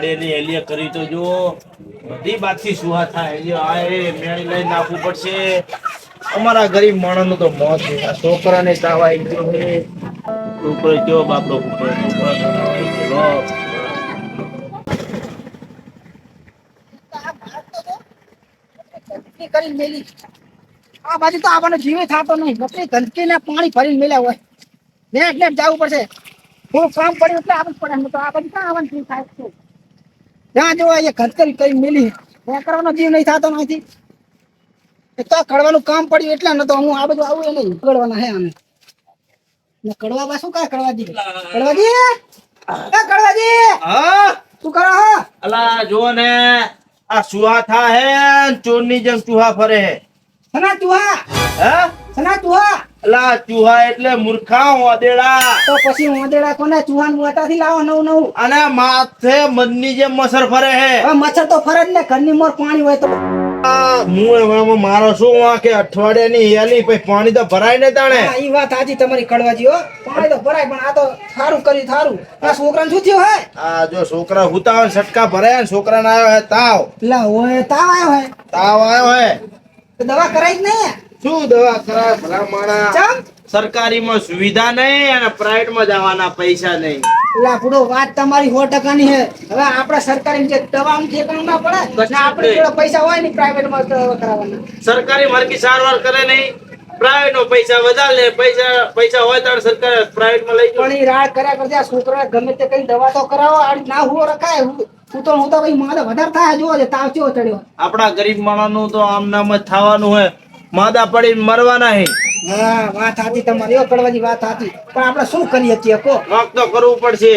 અઠવાડિયાની એલિયા કરી તો જો બધી બાતથી સુહા થાય આ એ મેળી લઈ નાખવું પડશે અમારા ગરીબ માણસનું તો મોત છે આ છોકરાને તાવ આવી ગયો છે છોકરો કયો બાપડો છોકરા તાવ આવી ગયો કરી મેલી આ બાજુ તો આપણને જીવે થતો નહીં બકરી ગંદકી ને પાણી ભરીને મેલ્યા હોય નેટ નેટ જવું પડશે થોડું કામ પડ્યું એટલે આવું પડે તો આ બાજુ ક્યાં આવવાનું થાય છે જ્યાં જો એ ગંદકી કરી મેલી ત્યાં કરવાનો જીવ નહીં થતો નથી એક તો કડવાનું કામ પડ્યું એટલે ન તો હું આ બધું આવું એ નહીં કડવાના હે અમે ને કડવા બા શું કાય કડવાજી હા શું કરો હો અલા જો ને આ સુહા થા હે ચોરની જેમ ચૂહા ફરે હે સના ચૂહા હે સના ચૂહા અલા ચૂહા એટલે મૂર્ખા ઓદેડા તો પછી ઓદેડા કોને ચૂહાન મોટાથી લાવો નવું નવું અને માથે મનની જેમ મસર ફરે હે હવે મચ્છર તો ફરજ ને ઘરની મોર પાણી હોય તો હું મારો શું કે અઠવાડિયાની હેલી પછી પાણી તો ભરાય ને તાણે હા ઈ વાત સાચી તમારી કડવાજી હો પાણી તો ભરાય પણ આ તો સારું કરી સારું આ છોકરાને શું થયું હે આ જો છોકરા હુતા હોય સટકા ભરાયા ને છોકરાને આવ્યો હે તાવ લા ઓય તાવ આવ્યો હે તાવ આવ્યો હે તો દવા કરાઈ જ નહીં શું દવા કરાય ભલા માણા ચમ સરકારીમાં સુવિધા નહીં અને પ્રાઇવેટમાં જવાના પૈસા નહીં લા પૂરો વાત તમારી 100% ની હે હવે આપણે સરકારી જે દવાનું ઠેકાણું ના પડે ને આપણે જોડે પૈસા હોય ને પ્રાઇવેટમાં કરાવવાના સરકારી માર્કી સારવાર કરે નહીં પ્રાઇવેટ નો પૈસા વધારે લે પૈસા હોય તો સરકાર પ્રાઇવેટ માં લઈ પણ ઈ રાડ કર્યા કરજે આ છોકરા ગમે તે કઈ દવા તો કરાવો આ ના હુઓ રખાય હું તો ભાઈ મારે વધારે થાય જોવો છે તાવ ચેવો ચડ્યો આપણા ગરીબ માણસનું તો આમ નામ જ થવાનું હોય માદા પડી મરવાના હે હા વાત સાચી તમારી ઓ કડવાજી વાત સાચી પણ આપણે શું કરીએ છીએ કો નોક તો કરવું પડશે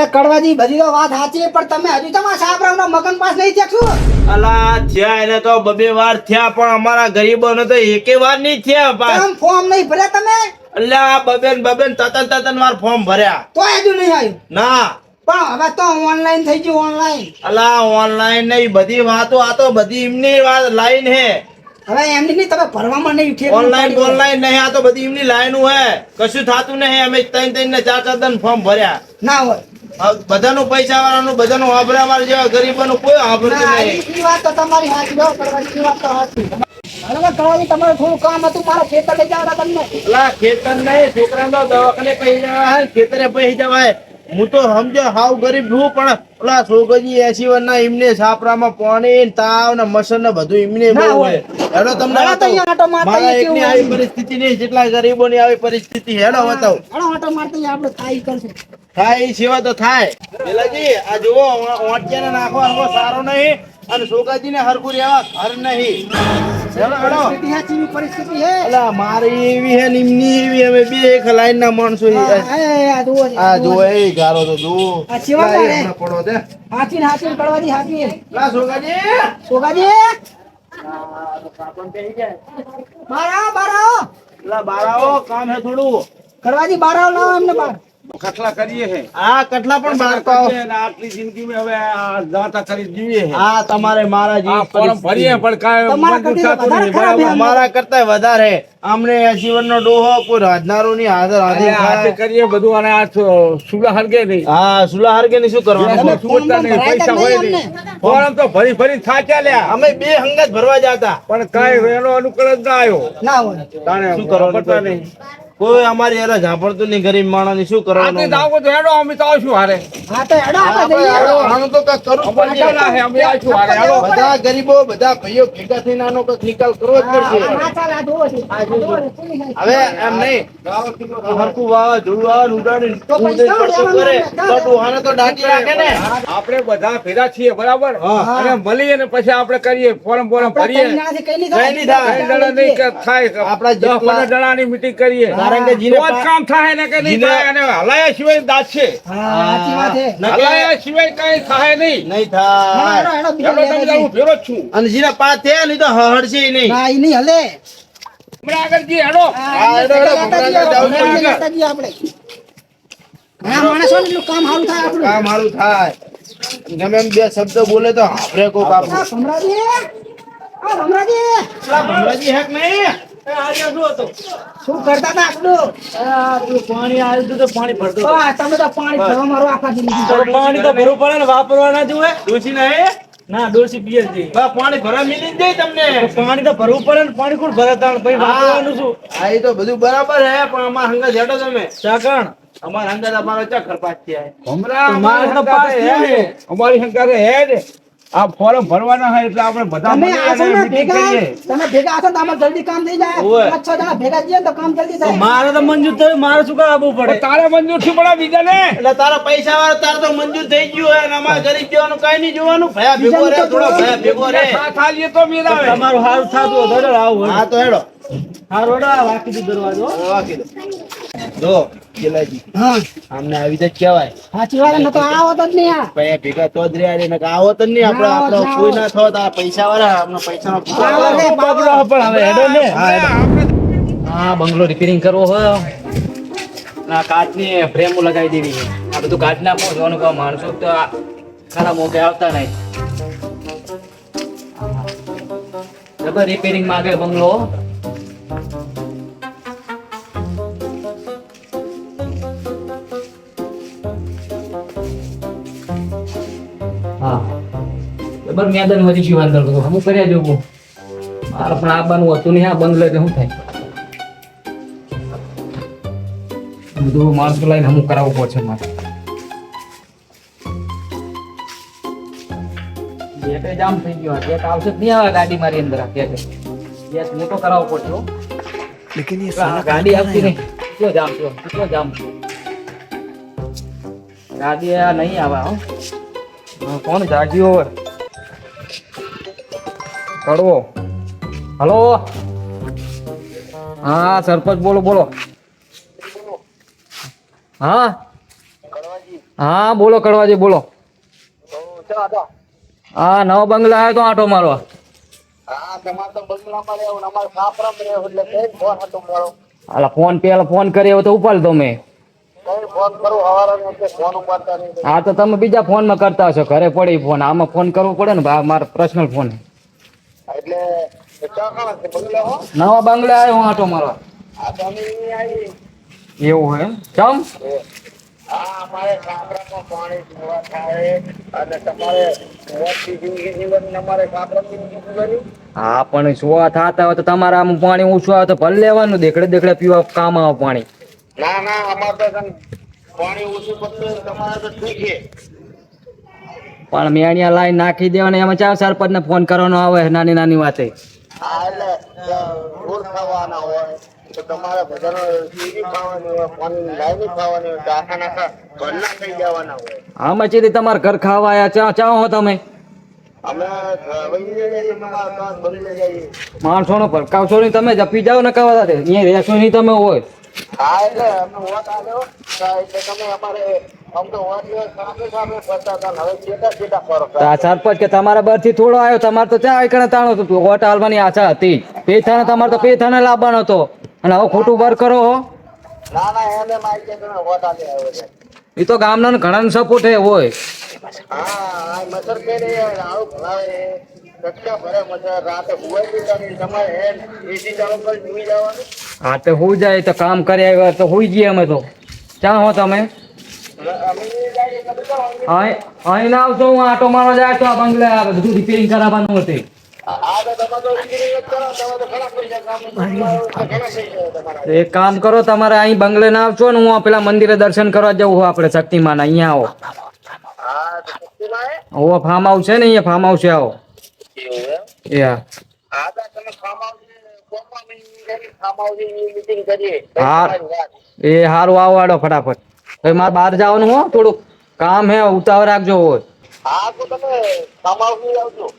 કડવાજી બધી તો વાત સાચી પણ તમે હજુ તમારા સાબરાનો મગન પાસ નહીં થયા અલા થયા એને તો બબે વાર થયા પણ અમારા ગરીબોને તો એકે વાર નહીં થયા પાસ તમે ફોર્મ નહીં ભર્યા તમે અલ્યા બબેન તતન વાર ફોર્મ ભર્યા તો હજુ નહીં આવ્યું ના પણ હવે તો ઓનલાઈન થઈ ગયું ઓનલાઈન અલા ઓનલાઈન નહીં બધી વાતો આ તો બધી એમની વાત લાઈન હે હવે એમની નહીં તમે ભરવામાં નહીં ઉઠે ઓનલાઈન નહીં આ તો બધી એમની લાઈન હે કશું થાતું નહીં અમે 3 ને 4 દન ફોર્મ ભર્યા ના હોય બધાનું પૈસા વાળાનું બધાનું વાપરા વાળા જેવા ગરીબોનું કોઈ વાપરતું નહીં ઈ વાત તો તમારી સાચી હો કડવાજી વાત તો સાચી હવે કડવાજી તમારે થોડું કામ હતું મારા ખેતર લઈ જાવ તમને અલા ખેતર નહીં છોકરાનો દવાખાને પહી જવાય ખેતરે પહી જવાય હું તો સમજો હાવ ગરીબ છું પણ ઓલા છોકરી 80 વર્ષના એમને છાપરામાં પાણી તાવ ને મસર ને બધું એમને બહુ હોય હેડો તમને મારા એકની આવી પરિસ્થિતિ નહીં જેટલા ગરીબોની આવી પરિસ્થિતિ હેડો બતાવો આટો મારતા આપણે થાય કરશું થાય એ સેવા તો થાય પેલાજી આ જુઓ ઓંટિયાને નાખવા સારો નહીં અને છોકરાજીને હરખું રહેવા ઘર નહીં પરિસ્થિતિ હે અલા મારી એવી હે નિમની એવી અમે બે એક લાઈન ના માણસો આ જો એ ગારો તો જો પડો દે હાચી હાચી કડવાજી હાચી લા છોકરાજી બારાઓ લા બારાઓ કામ હે થોડું કડવાજી બારાઓ લાવો એમને બાર કટલા કરીએ છે આ કટલા પણ બાર પાઓ આટલી જિંદગી માં હવે આ જાતા કરી જીવીએ છે આ તમારે મારા આ ફોર્મ ભરીએ પણ કાંઈ મંજૂર થતું નહીં, બરાબર. અમારા કરતા વધારે અમને જીવનનો ડોહો કોઈ રાજનારો ની હાજર આ તે કરીએ બધું અને આ સુલા હરગે નહીં હા સુલા હરગે ની શું કરવાનું અમે છૂટતા નહીં, પૈસા હોય નહીં. ફોર્મ તો ભરી ભરી થાક્યા લ્યા અમે બે હંગાત ભરવા જતા પણ કાંઈ એનો અનુકૂળ જ ના આવ્યો ના હોય તાણે શું કરવાનું પડતા નહીં. કોઈ અમારી યાર ઝાપડતું નહીં ગરીબ માણસ ની શું આ તે કરવાનું જાઓ તો હેડો અમે તો આવશું હારે હા તો હેડો આપણે જઈએ આનું તો કઈક કરવું જ પડશે. અમારે ના હે, અમે આવશું હારે હેડો. બધા ગરીબો બધા ભાઈઓ ભેગા થઈને આનો કઈક નિકાલ કરવો જ પડશે હા ચાલ આ જોવો છે હવે એમ નહીં હરકું વાવા જોડું વાવા ઉડાડી ઉડે પડતું કરે તો ડોહાને તો ડાકી રાખે ને આપણે બધા ભેગા છીએ, બરાબર, અને મળીએ ને પછી આપણે કરીએ ફોર્મ ભરીએ. કઈ નહીં થાય. ત્રણ જણા નહીં કે થાય આપણા 10-15 જેટલા જણાની મીટિંગ કરીએ કારણ કે જીને તો જ કામ થાય ને કે નહીં જીને- થાય. અને હલાયા સિવાય દાંત છે, હા સાચી વાત છે હલાયા સિવાય કઈ થાય નહીં. નહીં થાય હેડો હેડો બીજો હેડો તમે લેવા જાઓ, હું ભેરો જ છું. અને જીના પાસ થયા નહીં તો હળશે નહીં ના ઈ નહીં હલે હમણાં આગળ જઈએ, હેડો. હેડો, હેડો, આપણે હા માણસોને એટલું કામ સારું થાય આપણું કામ સારું થાય ગમે એમ બે શબ્દ બોલે તો આપણે કોક આપણું ભમરાજી ભમરાજી ભમરાજી હેક નહીં શું કરતા હતા આટલું? પાણી આવ્યું હતું તો પાણી ભરતો હતો. હા, તમે તો પાણી ભરવા મારો આખા જિંદગી. તો પાણી તો ભરવું પડે ને, વાપરવા ના જોવે. ડોશી નહીં? ના ડોસી પીએ છે. બા, પાણી ભરવા મિલી જ જાય તમને. પાણી તો ભરવું પડે ને, પાણી કોણ ભરે તાણ ભાઈ વાપરવાનું શું? હા, એ તો બધું બરાબર હે, પણ અમારા હંગા હેડો તમે. ચાકણ અમારા હંગા તમારો ચા ખરપાત થયા હે. અમારી તો પાસ થયું ને. શંકા હે જ આ ફોર્મ ભરવાના હોય એટલે આપણે બધા તમે મળીએ આશો અને ને meeting ભેગા, કરીએ. તમે ભેગા આશો ને તો અમારે જલ્દી કામ થઈ જાય. ઓવે. 5-6 જણા ભેગા જઈએ ને તો કામ જલ્દી તો થાય. મારે તો મંજૂર થયું, મારે શું કામ આપવું પણ પડે? તારે મંજૂર થયું પણ આ બીજાને એટલે તારા પૈસા વાળા તાર તો મંજૂર થઈ ગયું હોય અને અમારે ગરીબ જેવાનું કઈ નહીં જોવાનું. ભયા ભેગો રે, થોડો ભયા ભેગો રે. ખાલીએ તો મેળ આવે. તમારું સારું થતું હોય તો આવું હા તો હેડો. સારું હેડો, આ વાકી દીધો દરવાજો. વાકી દો. જો ગેલાજી, હા, આમને આવી રીતે જ કહેવાય. સાચી વાત ને, તો આવો તો જ નહીં આ. પૈયા ભેગા તો જ રહ્યા રે, નકર આવો તો નહીં. આપણે ના, આપણો ના. કોઈ ના થોત આ પૈસા વાળા આપણો પૈસાનો આવો રે, બાબરો પણ હવે હેડો ને. હા, હેડો. હા, બંગલો રિપેરિંગ કરવો હોય ના, કાચની ફ્રેમો લગાવી દેવી છે. આ બધું કાચ ના પહોંચવાનું કહો, માણસો તો આ ખરા મોકે આવતા નહીં. જબર રિપેરિંગ માંગે બંગલો. હા, જબર મેદાન વધી ગયું અંદર તો હું કર્યા જોવું. મારે પણ આવવાનું હતું નહીં, આ બંગલો એટલે શું થાય? બધું માણસો લઈને અમુક કરાવવું પડશે મારે. ગેટે જામ થઈ ગયો, ગેટ આવશે જ નહીં આવે ગાડી મારી અંદર. આ ગેટ મોટો કરાવવો પડશે હો. આ ગાડી આવતી નહીં. કેટલો જામ થયો, કેટલો જામ થયો. ગાડી આ નહીં આવે હો. કોણ જાગ્યો હવે? કડવો. હલો, હા સરપંચ બોલો બોલો. હા હા બોલો કડવાજી બોલો. હા, નવો બંગલા આવ્યો તો આંટો મારવા. હાલા ફોન પેલા ફોન કર્યો તો ઉપાડ દો મેં. હા તો તમે બીજા ફોન માં કરતા હશો, ઘરે પડી ફોન. આમાં ફોન કરવો પડે ને ભાઈ, મારો પર્સનલ ફોન. નવા બંગલા આવ્યો હું આંટો મારવા. એવું હોય એમ? ચમ હા, પણ સુવા થતા હોય તો તમારે આમ પાણી ઓછું આવે તો ભલે લેવાનું, દેખડે દેખડે પીવા કામ આવે પાણી. પણ મેણિયા લાઈન નાખી દેવાના, એમાં ચાર સરપંચ ને ફોન કરવાનો આવે નાની નાની વાતે. આમાં ચીધી તમારે ઘર ખાવા આયા, ચા ચા હો તમે માણસો નો ભરકાવશો નહીં, તમે જપી જાઓ ને કવા અહીંયા રહેશો નહીં તમે હોય. આ સરપંચ કે તમારા બર થી થોડો આવ્યો, તમારે તો ચા એકણે તાણો હતો, વોટ હાલવાની આશા હતી. પેથાને તમારે તો પેથાને લાવવાનો હતો, અને હવે ખોટું બર કરો હો. એ તો ગામના ઘણા સપોર્ટ હે હોય. હા તો હું જાય તો કામ કર્યા તો હોઈ જઈએ અમે તો. ચા હો તમે અહીં ના આવશો, હું આટો મારવા જાય તો આ બંગલા આવે બધું રિપેરિંગ કરાવવાનું હતું. એક કામ કરો, તમારે અહીં બંગલે ના આવશો ને, હું પેલા મંદિરે દર્શન કરવા જવું આપણે શક્તિમાન. અહીંયા આવો. ઓ ફાર્મ હાઉસ છે ને, અહીંયા ફાર્મ હાઉસ આવો. હા એ હારું આવો આડો ફટાફટ. હવે મારે બહાર જવાનું હો, થોડુંક કામ હે, ઉતાવળ રાખજો હોય.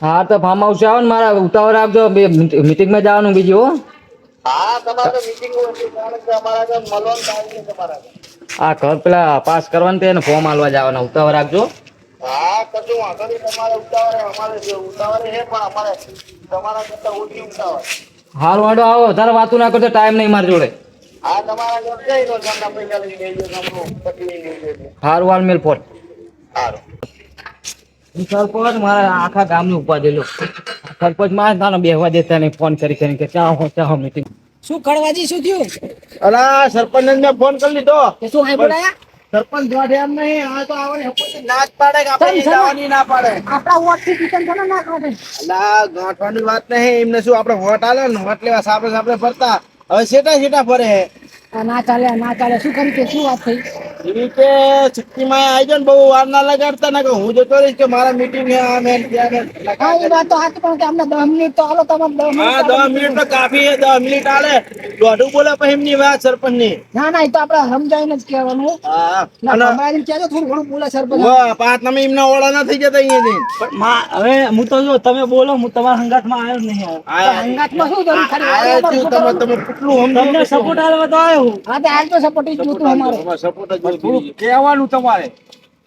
હા તો ફાર્મ હાઉસ આવો ને, મારા ઉતાવળ રાખજો, મીટિંગ માં જવાનું બીજું હો. હા ઘર પેલા પાસ કરવાનું તેને ફોર્મ હાલવા જવાના, ઉતાવળ રાખજો. હારું વાડો આવો, તારે વાતું ના કરજો, ટાઈમ નહીં મારી જોડે. હારું વાળ મેલ ફોન. સરપંચ મારા આખા ગામ નું ઉપાધેલો સરપંચ માં બેહવા દેતા નહીં, ફોન કરી કે ચાહો મીટિંગ શું કડવાજી શું થયું અલા સરપંચ ને ફોન કરી લીધો કે શું હાય બોલાયા સરપંચ જોડે એમ નહીં આ તો આવડે હપોતી ના જ પાડે કે આપણે સર, સર. જવાની ના પાડે આપણા વોટ થી કિચન કોને ના કાઢે અલા ગાંઠવાની વાત નહીં એમને શું આપણે વોટ આલે ને વોટ લેવા સાપડે ફરતા હવે સેટા ફરે હે આ ના ચાલે શું કર્યું કે શું વાત થઈ એવી કે શક્તિમાં આવી જાય ને બહુ વાર ના લગાડતા ને કે હું જતો રહીશ કે મારા મીટિંગ હે આ મેન ત્યાં ને. હા એ વાત તો સાચી પણ કે અમને 10 મિનિટ તો હાલો તમારે 10 મિનિટ હા 10 મિનિટ તો કાફી હે 10 મિનિટ આલે દોઢું બોલે પછી એમની વાત સરપંચ ની ના ના એ તો આપણે સમજાવીને જ કહેવાનું હા ના અને સમજાવીને કહેજો થોડું ઘણું બોલે સરપંચ વાહ, પાછ તમે એમના ઓળા ના થઈ જતા અહીંયાથી હવે હું તો જો તમે બોલો હું તમારા સંગાથમાં આવ્યો જ નહીં આ હંગાતમાં શું જરૂર ખાલી આયા વાતો છું, કરવાનું. તમે કેટલું સમજો તમને સપોર્ટ આલવા તો આવ્યો હું. હા તો આજ તો સપોર્ટ જ જોતું અમારે સપોર્ટ જ થોડુંક જોઈતું. કહેવાનું તમારે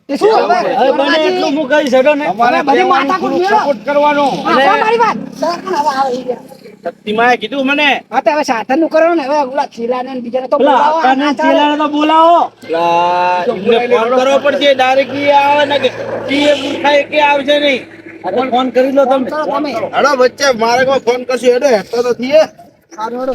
તે શું હવે હવે બને એટલું હું કહી શકો ને તમારે હવે બધી કહેવાનું, માથાકૂટ થોડુંક મેળો. સપોર્ટ કરવાનો હા, તમારી વાત સરપંચ હવે આવે ઈ ગયા. શક્તિમાએ કીધું મને હા તો હવે સાધન નું કરો ને હવે ઓલા ચીલાને ને બીજાને તો પેલા બોલાવો, આ આકાને ના ચાલે. ચેલાને તો બોલાવો લા, એમને ફોન કરવો પડશે ડાયરેક્ટ ઈ આવે ને કે ઈ મૂર્ખાએ કે આવશે નહીં આજે ફોન કરી લો ફોન તમે કરો તમે હેડો વચ્ચે મારે કોઈ ફોન કરશું હેડો હેડતો તો થઈએ સારું હેડો.